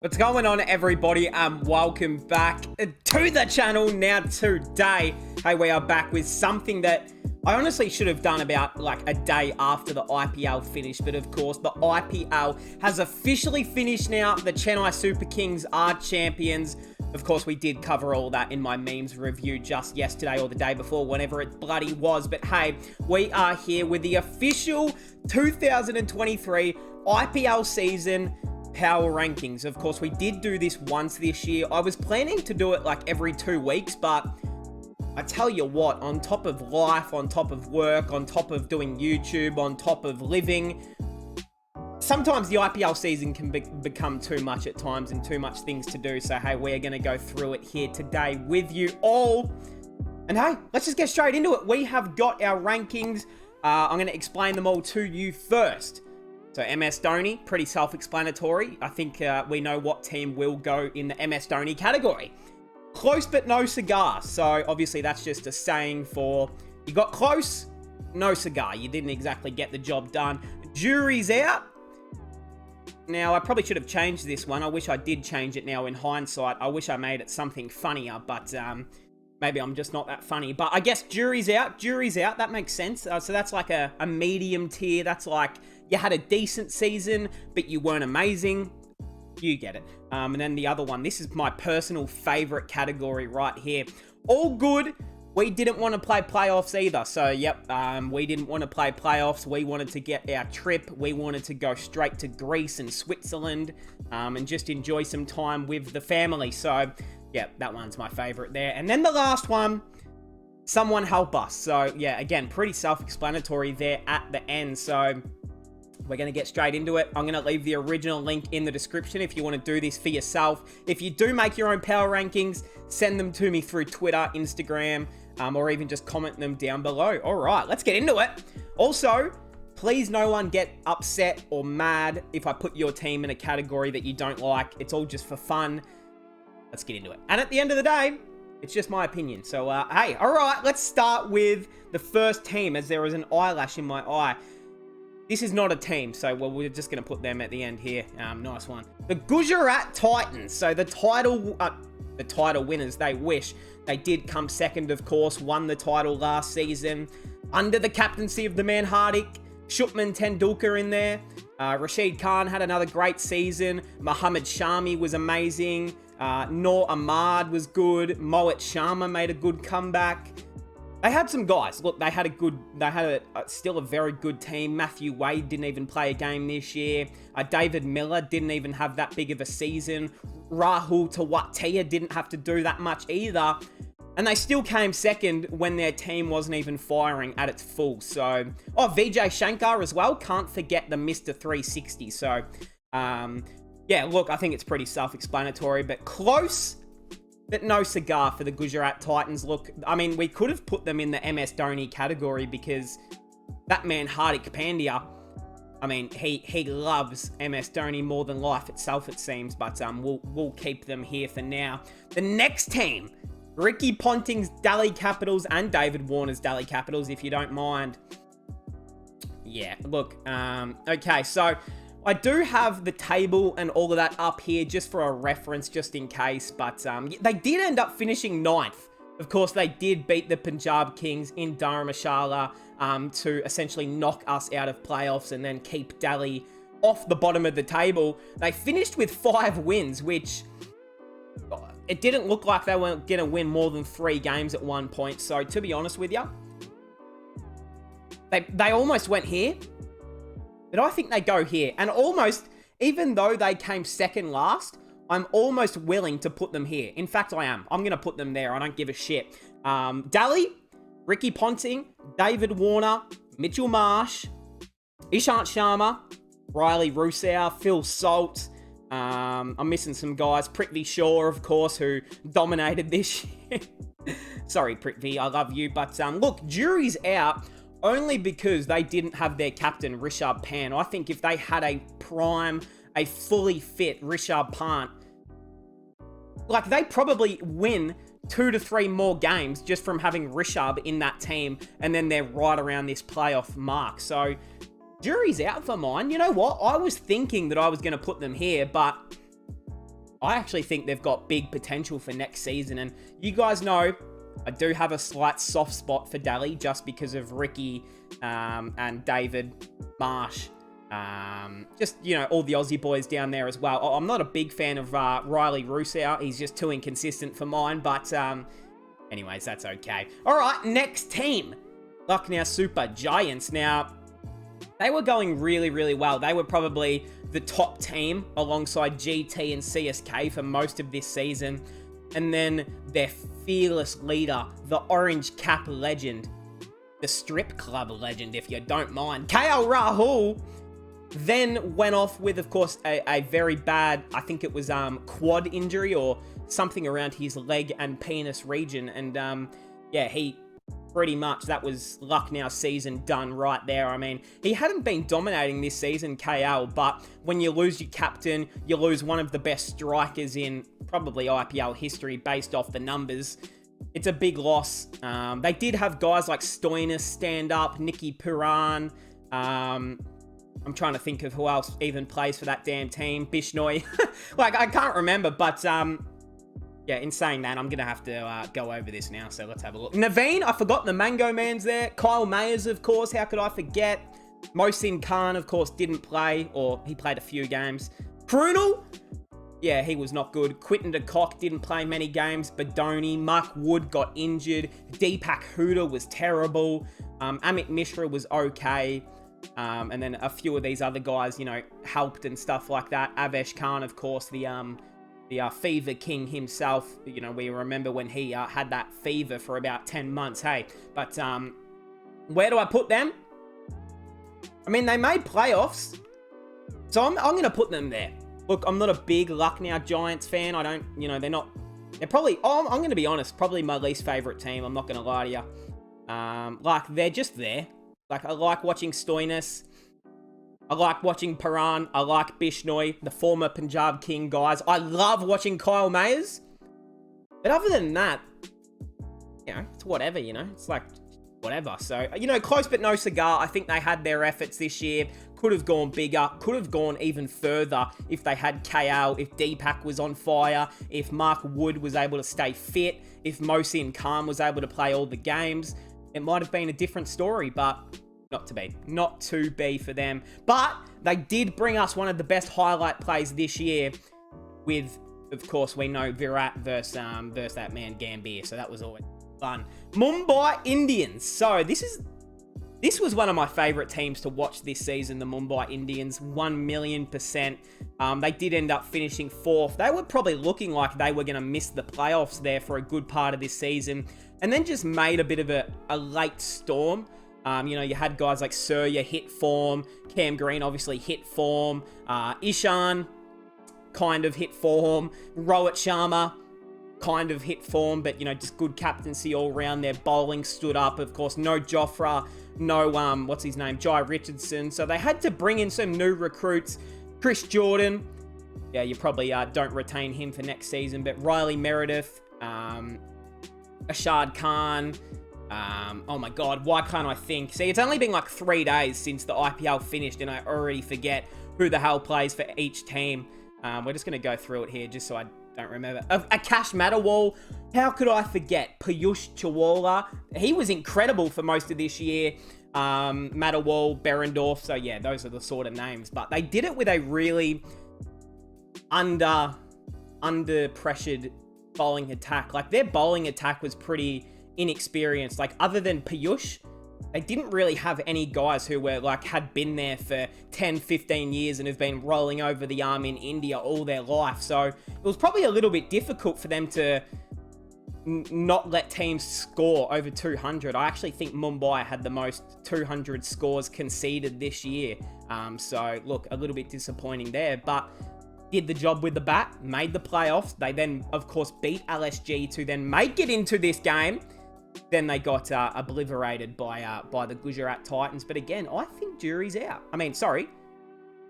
What's going on, everybody, and welcome back to the channel. Now today, hey, we are back with something that I honestly should have done about like a day after the IPL finished, but of course the IPL has officially finished now. The Chennai Super Kings are champions. Of course, we did cover all that in my memes review just yesterday or the day before, whenever it bloody was. But hey, we are here with the official 2023 IPL season power rankings. Of course, we did do this once this year. I was planning to do it like every 2 weeks, but I tell you what, on top of life, on top of work, on top of doing YouTube, on top of living, sometimes the IPL season can become too much at times and too much things to do. So hey, we're going to go through it here today with you all. And hey, let's just get straight into it. We have got our rankings. I'm going to explain them all to you first. So MS Dhoni, pretty self-explanatory. I think we know what team will go in the MS Dhoni category. Close but no cigar. So obviously that's just a saying for you got close, no cigar. You didn't exactly get the job done. Jury's out. Now, I probably should have changed this one. I wish I did change it now in hindsight. I wish I made it something funnier, but maybe I'm just not that funny. But I guess jury's out. Jury's out. That makes sense. So that's like a medium tier. That's like you had a decent season, but you weren't amazing. You get it. And then the other one, this is my personal favorite category right here. All good. We didn't want to play playoffs either. So, yep, we didn't want to play playoffs. We wanted to get our trip. We wanted to go straight to Greece and Switzerland and just enjoy some time with the family. So, yeah, that one's my favorite there. And then the last one, someone help us. So, yeah, again, pretty self-explanatory there at the end. So we're going to get straight into it. I'm going to leave the original link in the description if you want to do this for yourself. If you do make your own power rankings, send them to me through Twitter, Instagram, or even just comment them down below. All right, let's get into it. Also, please no one get upset or mad if I put your team in a category that you don't like. It's all just for fun. Let's get into it. And at the end of the day, it's just my opinion. So, hey, all right, let's start with the first team as there is an eyelash in my eye. This is not a team, so well, we're just going to put them at the end here. Nice one. The Gujarat Titans. So the title winners, they wish. They did come second, of course, won the title last season. Under the captaincy of the man Hardik, Shubman Tendulkar in there. Rashid Khan had another great season. Mohammad Shami was amazing. Noor Ahmad was good. Mohit Sharma made a good comeback. They had some guys. Look, they had still a very good team. Matthew Wade didn't even play a game this year. David Miller didn't even have that big of a season. Rahul Tewatia didn't have to do that much either. And they still came second when their team wasn't even firing at its full. So, Vijay Shankar as well. Can't forget the Mr. 360. So, yeah, look, I think it's pretty self-explanatory, but close. But no cigar for the Gujarat Titans. Look, I mean, we could have put them in the MS Dhoni category because that man Hardik Pandya, I mean, he loves MS Dhoni more than life itself, it seems. But we'll keep them here for now. The next team, Ricky Ponting's Delhi Capitals and David Warner's Delhi Capitals, if you don't mind. Yeah, look, okay, so I do have the table and all of that up here just for a reference, just in case. But they did end up finishing 9th. Of course, they did beat the Punjab Kings in Dharamshala to essentially knock us out of playoffs and then keep Delhi off the bottom of the table. They finished with 5 wins, which it didn't look like they weren't going to win more than 3 games at one point. So to be honest with you, they almost went here. But I think they go here. And almost, even though they came second last, I'm almost willing to put them here. In fact, I am. I'm going to put them there. I don't give a shit. Delhi, Ricky Ponting, David Warner, Mitchell Marsh, Ishant Sharma, Riley Rousseau, Phil Salt. I'm missing some guys. Prithvi Shaw, of course, who dominated this year. Sorry, Prithvi, I love you. But look, jury's out. Only because they didn't have their captain, Rishabh Pant. I think if they had a prime, a fully fit Rishabh Pant, like they probably win 2 to 3 more games just from having Rishabh in that team, and then they're right around this playoff mark. So jury's out for mine. You know what? I was thinking that I was going to put them here, but I actually think they've got big potential for next season. And you guys know I do have a slight soft spot for Delhi just because of Ricky and David Marsh. Just, you know, all the Aussie boys down there as well. I'm not a big fan of Riley Rousseau. He's just too inconsistent for mine. But anyways, that's okay. All right, next team. Lucknow Super Giants. Now, they were going really, really well. They were probably the top team alongside GT and CSK for most of this season. And then their fearless leader, the orange cap legend, the strip club legend, if you don't mind, KL Rahul, then went off with, of course, a very bad, I think it was quad injury or something around his leg and penis region. And yeah, he pretty much, that was Lucknow's season done right there. I mean, he hadn't been dominating this season, KL, but when you lose your captain, you lose one of the best strikers in probably IPL history based off the numbers. It's a big loss. They did have guys like Stoinis stand up, Nicky Puran. I'm trying to think of who else even plays for that damn team. Bishnoi. Like, I can't remember, but yeah, in saying that, I'm going to have to go over this now, so let's have a look. Naveen, I forgot the Mango Man's there. Kyle Mayers, of course, how could I forget? Mohsin Khan, of course, didn't play, or he played a few games. Krunal, yeah, he was not good. Quinton de Kock didn't play many games. Badoni, Mark Wood got injured. Deepak Huda was terrible. Amit Mishra was okay. And then a few of these other guys, you know, helped and stuff like that. Avesh Khan, of course, the Fever King himself. You know, we remember when he had that fever for about 10 months, hey. But where do I put them? I mean, they made playoffs, so I'm going to put them there. Look, I'm not a big Lucknow Giants fan. I don't, you know, they're probably, I'm going to be honest, probably my least favorite team. I'm not going to lie to you. Like, they're just there. Like, I like watching Stoinis. I like watching Paran. I like Bishnoi, the former Punjab King guys. I love watching Kyle Mayers. But other than that, you know, it's whatever, you know. It's like, whatever. So, you know, close but no cigar. I think they had their efforts this year. Could have gone bigger. Could have gone even further if they had KL, if Deepak was on fire, if Mark Wood was able to stay fit, if Mohsin Khan was able to play all the games. It might have been a different story, but not to be. Not to be for them. But they did bring us one of the best highlight plays this year with, of course, we know Virat versus that man Gambhir. So that was always fun. Mumbai Indians. So this was one of my favorite teams to watch this season, the Mumbai Indians, 1,000,000%. They did end up finishing 4th. They were probably looking like they were going to miss the playoffs there for a good part of this season, and then just made a bit of a late storm. You know, you had guys like Surya hit form, Cam Green obviously hit form, Ishan kind of hit form, Rohit Sharma kind of hit form, but, you know, just good captaincy all around. Their bowling stood up, of course. No Jofra, no, what's his name, Jai Richardson. So they had to bring in some new recruits. Chris Jordan, yeah, you probably don't retain him for next season, but Riley Meredith, Ashad Khan, oh my God, why can't I think? See, it's only been like 3 days since the IPL finished, and I already forget who the hell plays for each team. We're just going to go through it here just so I don't remember. Akash Madawal, how could I forget? Piyush Chawla, he was incredible for most of this year. Madawal, Berendorf, so yeah, those are the sort of names. But they did it with a really under pressured bowling attack. Like, their bowling attack was pretty inexperienced. Like, other than Piyush, they didn't really have any guys who were like, had been there for 10, 15 years and have been rolling over the arm in India all their life. So it was probably a little bit difficult for them to not let teams score over 200. I actually think Mumbai had the most 200 scores conceded this year. So look, a little bit disappointing there, but did the job with the bat, made the playoffs. They then, of course, beat LSG to then make it into this game. Then they got obliterated by the Gujarat Titans. But again, I think jury's out. I mean, sorry.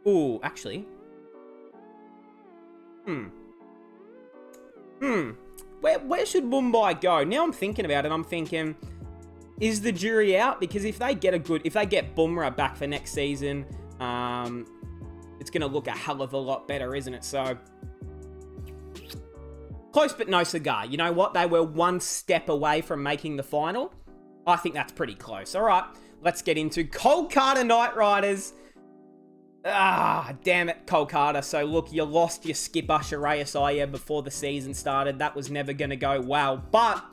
Ooh, actually. Where should Mumbai go? Now I'm thinking about it. I'm thinking, is the jury out? Because if they get Bumrah back for next season, it's going to look a hell of a lot better, isn't it? So Close but no cigar. You know what? They were one step away from making the final. I think that's pretty close. All right, let's get into Kolkata Knight Riders. Ah, damn it, Kolkata. So, look, you lost your skipper, Shreyas Iyer, before the season started. That was never going to go well. But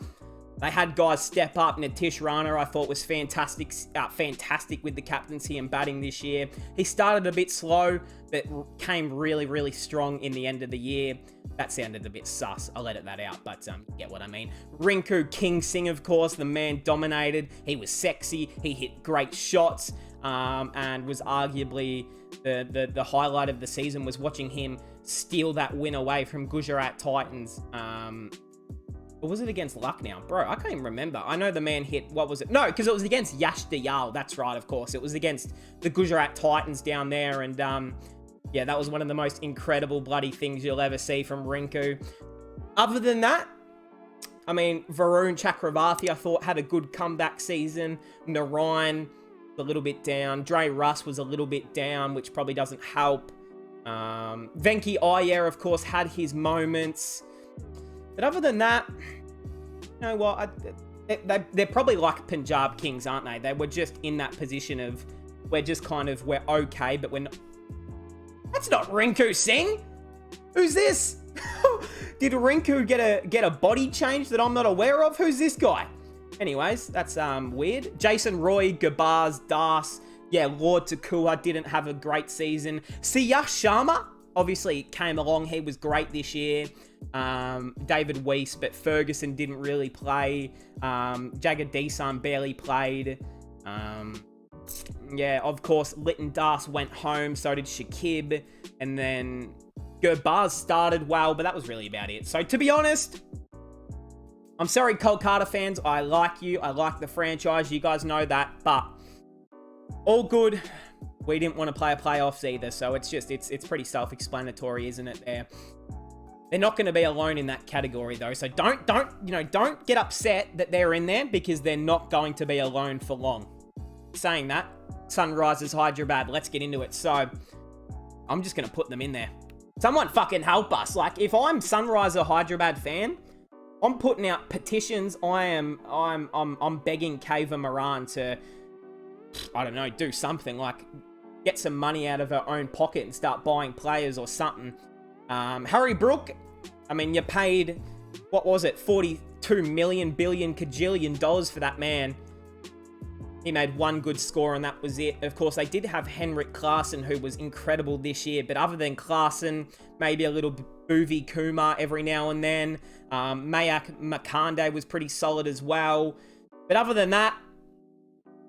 they had guys step up. Nitish Rana, I thought, was fantastic with the captaincy and batting this year. He started a bit slow, but came really, really strong in the end of the year. That sounded a bit sus. I'll edit that out, but you get what I mean. Rinku King Singh, of course, the man dominated. He was sexy. He hit great shots, and was arguably the highlight of the season was watching him steal that win away from Gujarat Titans. Or was it against Lucknow? Bro, I can't even remember. I know the man hit, what was it? No, because it was against Yash Dayal. That's right, of course. It was against the Gujarat Titans down there. And, yeah, that was one of the most incredible bloody things you'll ever see from Rinku. Other than that, I mean, Varun Chakravarti, I thought, had a good comeback season. Narayan, a little bit down. Dre Russ was a little bit down, which probably doesn't help. Venki Iyer, of course, had his moments. But other than that, you know what? They're probably like Punjab Kings, aren't they? They were just in that position of, we're okay, but we're not. That's not Rinku Singh. Who's this? Did Rinku get a body change that I'm not aware of? Who's this guy? Anyways, that's weird. Jason Roy, Gabars, Das. Yeah, Lord Takua didn't have a great season. Siyash Sharma obviously came along. He was great this year. David Weiss, but Ferguson didn't really play. Jagadisan barely played. Yeah, of course, Litton Das went home. So did Shakib. And then Gurbaz started well, but that was really about it. So to be honest, I'm sorry, Kolkata fans. I like you. I like the franchise. You guys know that. But all good. We didn't want to play a playoffs either. So it's pretty self-explanatory, isn't it? They're not going to be alone in that category, though. So don't get upset that they're in there, because they're not going to be alone for long. Saying that, Sunrisers Hyderabad, let's get into it. So I'm just going to put them in there. Someone fucking help us. Like, if I'm Sunriser Hyderabad fan, I'm putting out petitions. I'm begging Kava Moran to, I don't know, do something, like get some money out of her own pocket and start buying players or something. Harry Brook, I mean, you paid, what was it, 42 million billion kajillion dollars for that man. He made one good score and that was it. Of course, they did have Henrik Klaassen, who was incredible this year. But other than Klaassen, maybe a little Bhuvi Kumar every now and then. Mayak Makande was pretty solid as well. But other than that,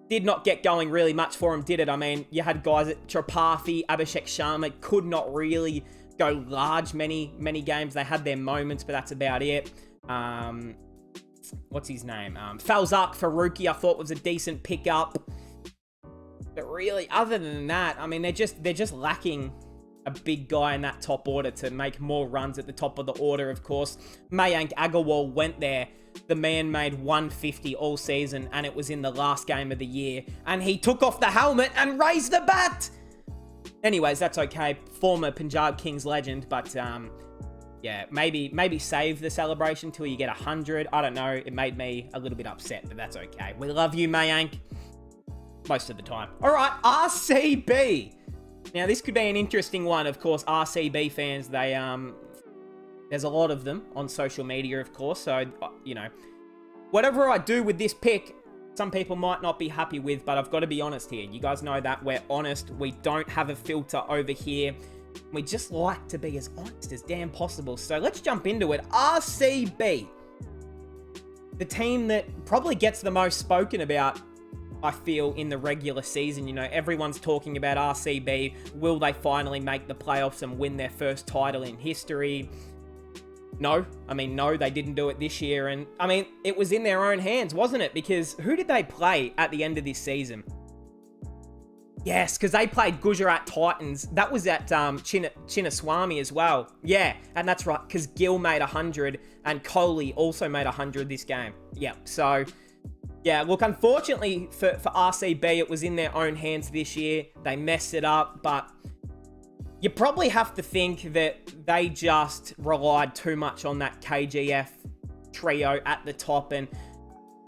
did not get going really much for him, did it? I mean, you had guys at Tripathi, Abhishek Sharma, could not really go large many games. They had their moments, but that's about it. What's his name? Falzak Faruqi, I thought was a decent pickup. But really, other than that, I mean, they're just lacking a big guy in that top order to make more runs at the top of the order, of course. Mayank Agarwal went there. The man made 150 all season, and it was in the last game of the year. And he took off the helmet and raised the bat! Anyways, that's okay. Former Punjab Kings legend, but yeah, maybe save the celebration till you get 100. I don't know. It made me a little bit upset, but that's okay. We love you, Mayank. Most of the time. All right, RCB. Now, this could be an interesting one. Of course, RCB fans, they there's a lot of them on social media, of course. So, you know, whatever I do with this pick, some people might not be happy with, but I've got to be honest here. You guys know that we're honest. We don't have a filter over here. We just like to be as honest as damn possible. So let's jump into it. RCB. The team that probably gets the most spoken about, I feel, in the regular season. You know, everyone's talking about RCB. Will they finally make the playoffs and win their first title in history? No. I mean, no, they didn't do it this year. And, I mean, it was in their own hands, wasn't it? Because who did they play at the end of this season? Yes, because they played Gujarat Titans. That was at Chinnaswamy as well. Yeah, and that's right, because Gill made 100 and Kohli also made 100 this game. Yeah, so, yeah, look, unfortunately for RCB, it was in their own hands this year. They messed it up, but You probably have to think that they just relied too much on that KGF trio at the top. And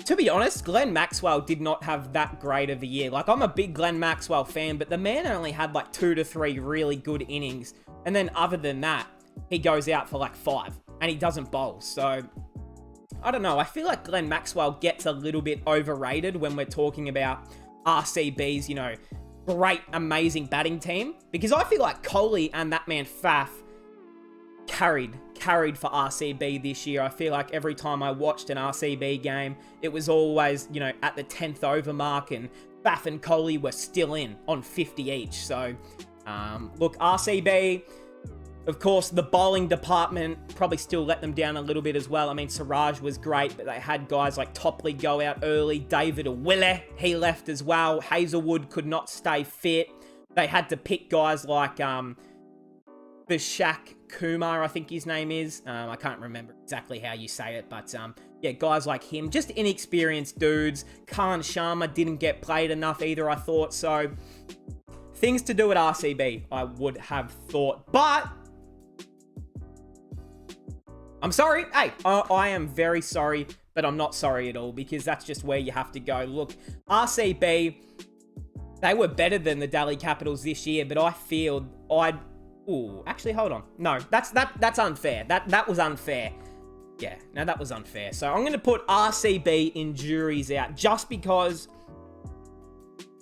to be honest, Glenn Maxwell did not have that great of a year. Like, I'm a big Glenn Maxwell fan, but the man only had like 2 to 3 really good innings. And then other than that, he goes out for like 5 and he doesn't bowl. So I don't know. I feel like Glenn Maxwell gets a little bit overrated when we're talking about RCB's, you know, great, amazing batting team. Because I feel like Kohli and that man Faf carried for RCB this year. I feel like every time I watched an RCB game, it was always, you know, at the 10th over mark, and Faf and Kohli were still in on 50 each. So, look, RCB, of course, the bowling department probably still let them down a little bit as well. I mean, Siraj was great, but they had guys like Topley go out early. David Awile, he left as well. Hazelwood could not stay fit. They had to pick guys like Vishak Kumar, I think his name is. I can't remember exactly how you say it, but yeah, guys like him, just inexperienced dudes. Khan Sharma didn't get played enough either, I thought. So, things to do at RCB, I would have thought. But I'm sorry. Hey, I am very sorry, but I'm not sorry at all, because that's just where you have to go. Look, RCB, they were better than the Delhi Capitals this year, but I feel Ooh, actually, hold on. No, that's unfair. That was unfair. Yeah, no, that was unfair. So I'm going to put RCB in juries out, just because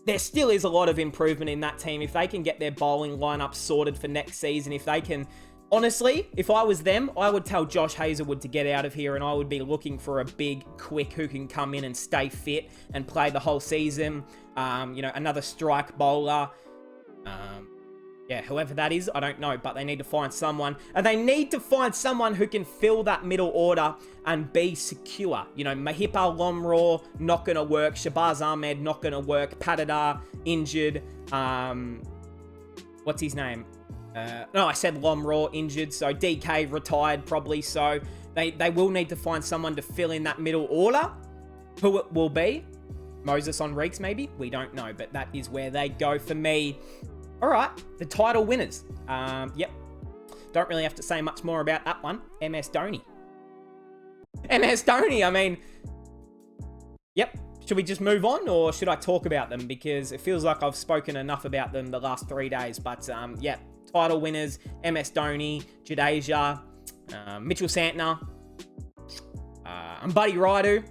there still is a lot of improvement in that team. If they can get their bowling lineup sorted for next season, if they can... Honestly, if I was them, I would tell Josh Hazelwood to get out of here, and I would be looking for a big, quick, who can come in and stay fit and play the whole season. You know, another strike bowler. Yeah, whoever that is, I don't know, but they need to find someone. And they need to find someone who can fill that middle order and be secure. You know, Mahipal Lomraw, not going to work. Shabazz Ahmed, not going to work. Patadar, injured. What's his name? No, I said Lomraw, injured. So DK retired probably. So they will need to find someone to fill in that middle order. Who it will be? Moses Enriques, maybe? We don't know, but that is where they go for me. All right, the title winners. Yep. Don't really have to say much more about that one. MS Dhoni. MS Dhoni, I mean... Yep. Should we just move on, or should I talk about them? Because it feels like I've spoken enough about them the last 3 days. But, yeah. Title winners. MS Dhoni, Jadeja, Mitchell Santner, and Buddy Raidu.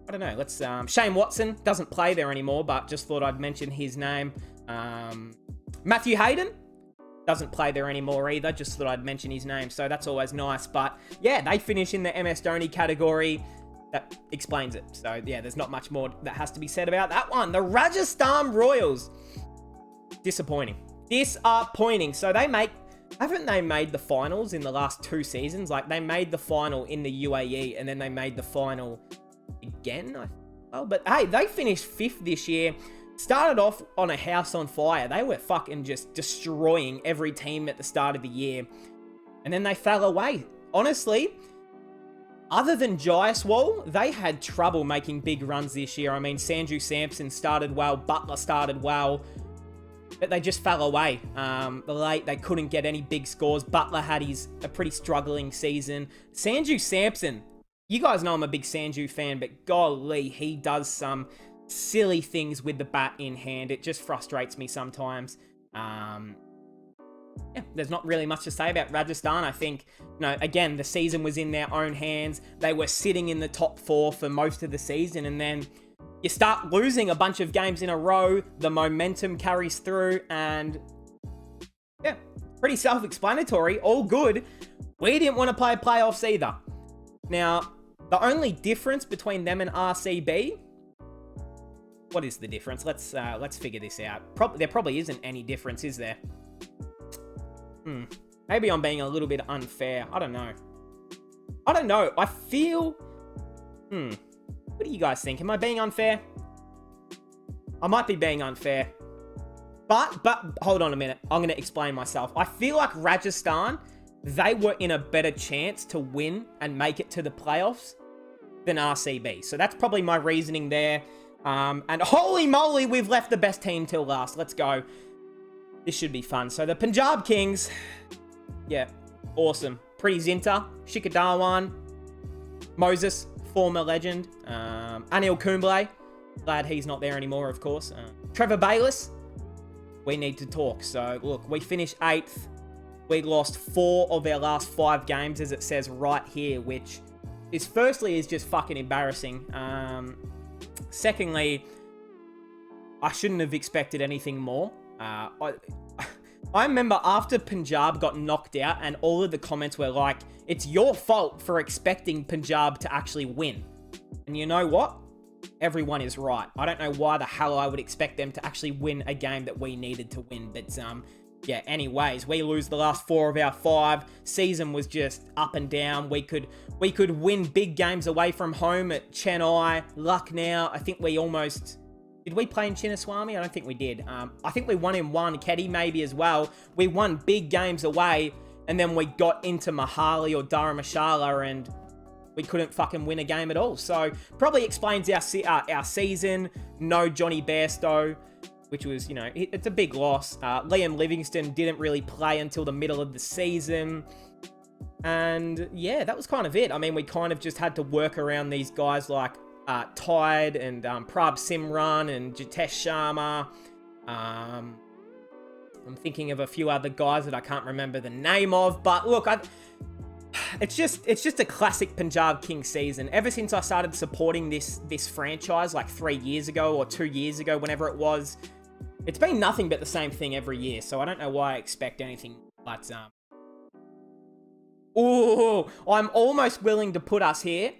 I don't know. Let's Shane Watson doesn't play there anymore, but just thought I'd mention his name. Matthew Hayden doesn't play there anymore either. Just thought I'd mention his name. So that's always nice. But yeah, they finish in the MS Dhoni category. That explains it. So yeah, there's not much more that has to be said about that one. The Rajasthan Royals. Disappointing. Disappointing. So haven't they made the finals in the last 2 seasons? Like, they made the final in the UAE, and then they made the final again. But hey, they finished 5th this year. Started off on a house on fire. They were fucking just destroying every team at the start of the year. And then they fell away. Honestly, other than Jaiswal, they had trouble making big runs this year. I mean, Sanju Samson started well. Butler started well. But they just fell away. Late, they couldn't get any big scores. Butler had a pretty struggling season. Sanju Samson, you guys know I'm a big Sanju fan, but golly, he does some silly things with the bat in hand. It just frustrates me sometimes. Yeah, there's not really much to say about Rajasthan. I think, again, the season was in their own hands. They were sitting in the top 4 for most of the season, and then you start losing a bunch of games in a row, the momentum carries through, and yeah, pretty self-explanatory, all good. We didn't want to play playoffs either. Now, the only difference between them and RCB, what is the difference? Let's figure this out. There probably isn't any difference, is there? Maybe I'm being a little bit unfair. I don't know. I feel... What do you guys think? Am I being unfair? I might be being unfair. But hold on a minute. I'm going to explain myself. I feel like Rajasthan, they were in a better chance to win and make it to the playoffs than RCB. So that's probably my reasoning there. And holy moly, we've left the best team till last. Let's go. This should be fun. So the Punjab Kings, yeah, awesome. Pretty Zinta, Shikhar Dhawan, Moses, former legend, Anil Kumble, glad he's not there anymore, of course. Trevor Bayliss, we need to talk. So look, we finished 8th. We lost 4 of our last 5 games, as it says right here, which is firstly is just fucking embarrassing. Secondly, I shouldn't have expected anything more. I remember after Punjab got knocked out and all of the comments were like, it's your fault for expecting Punjab to actually win. And you know what? Everyone is right. I don't know why the hell I would expect them to actually win a game that we needed to win. But yeah, anyways, we lose the last 4 of our 5. Season was just up and down. We could win big games away from home at Chennai, Lucknow. I think we almost... Did we play in Chinnaswamy? I don't think we did. I think we won in Wankhede maybe as well. We won big games away, and then we got into Mohali or Dharamshala, and we couldn't fucking win a game at all. So probably explains our season. No Johnny Bairstow, which was, you know, it's a big loss. Liam Livingston didn't really play until the middle of the season. And yeah, that was kind of it. I mean, we kind of just had to work around these guys like Tide and Prab Simran and Jitesh Sharma. I'm thinking of a few other guys that I can't remember the name of, but look, it's just a classic Punjab King season. Ever since I started supporting this franchise like 3 years ago or 2 years ago, whenever it was, it's been nothing but the same thing every year. So I don't know why I expect anything, but ooh, I'm almost willing to put us here.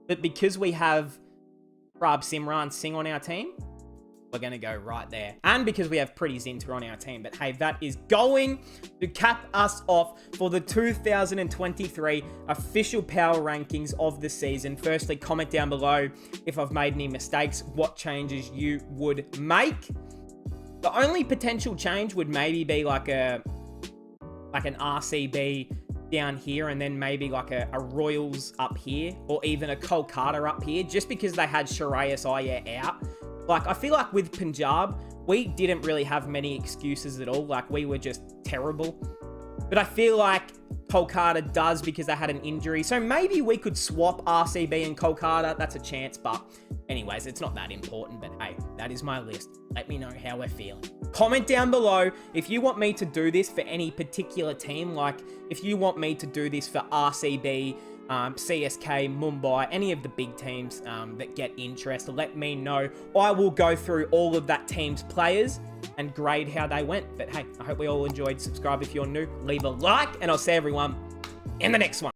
But because we have Prab Simran Singh on our team, we're going to go right there. And because we have Pretty Zinta on our team. But hey, that is going to cap us off for the 2023 official power rankings of the season. Firstly, comment down below if I've made any mistakes, what changes you would make. The only potential change would maybe be like an RCB down here, and then maybe like a Royals up here, or even a Kolkata up here, just because they had Shreyas Iyer out. Like, I feel like with Punjab, we didn't really have many excuses at all. Like, we were just terrible. But I feel like Kolkata does because they had an injury. So maybe we could swap RCB and Kolkata. That's a chance, but anyways, it's not that important. But hey, that is my list. Let me know how we're feeling. Comment down below if you want me to do this for any particular team. Like, if you want me to do this for RCB, CSK, Mumbai, any of the big teams that get interest, let me know. I will go through all of that team's players and grade how they went. But hey, I hope we all enjoyed. Subscribe if you're new, leave a like, and I'll see everyone in the next one.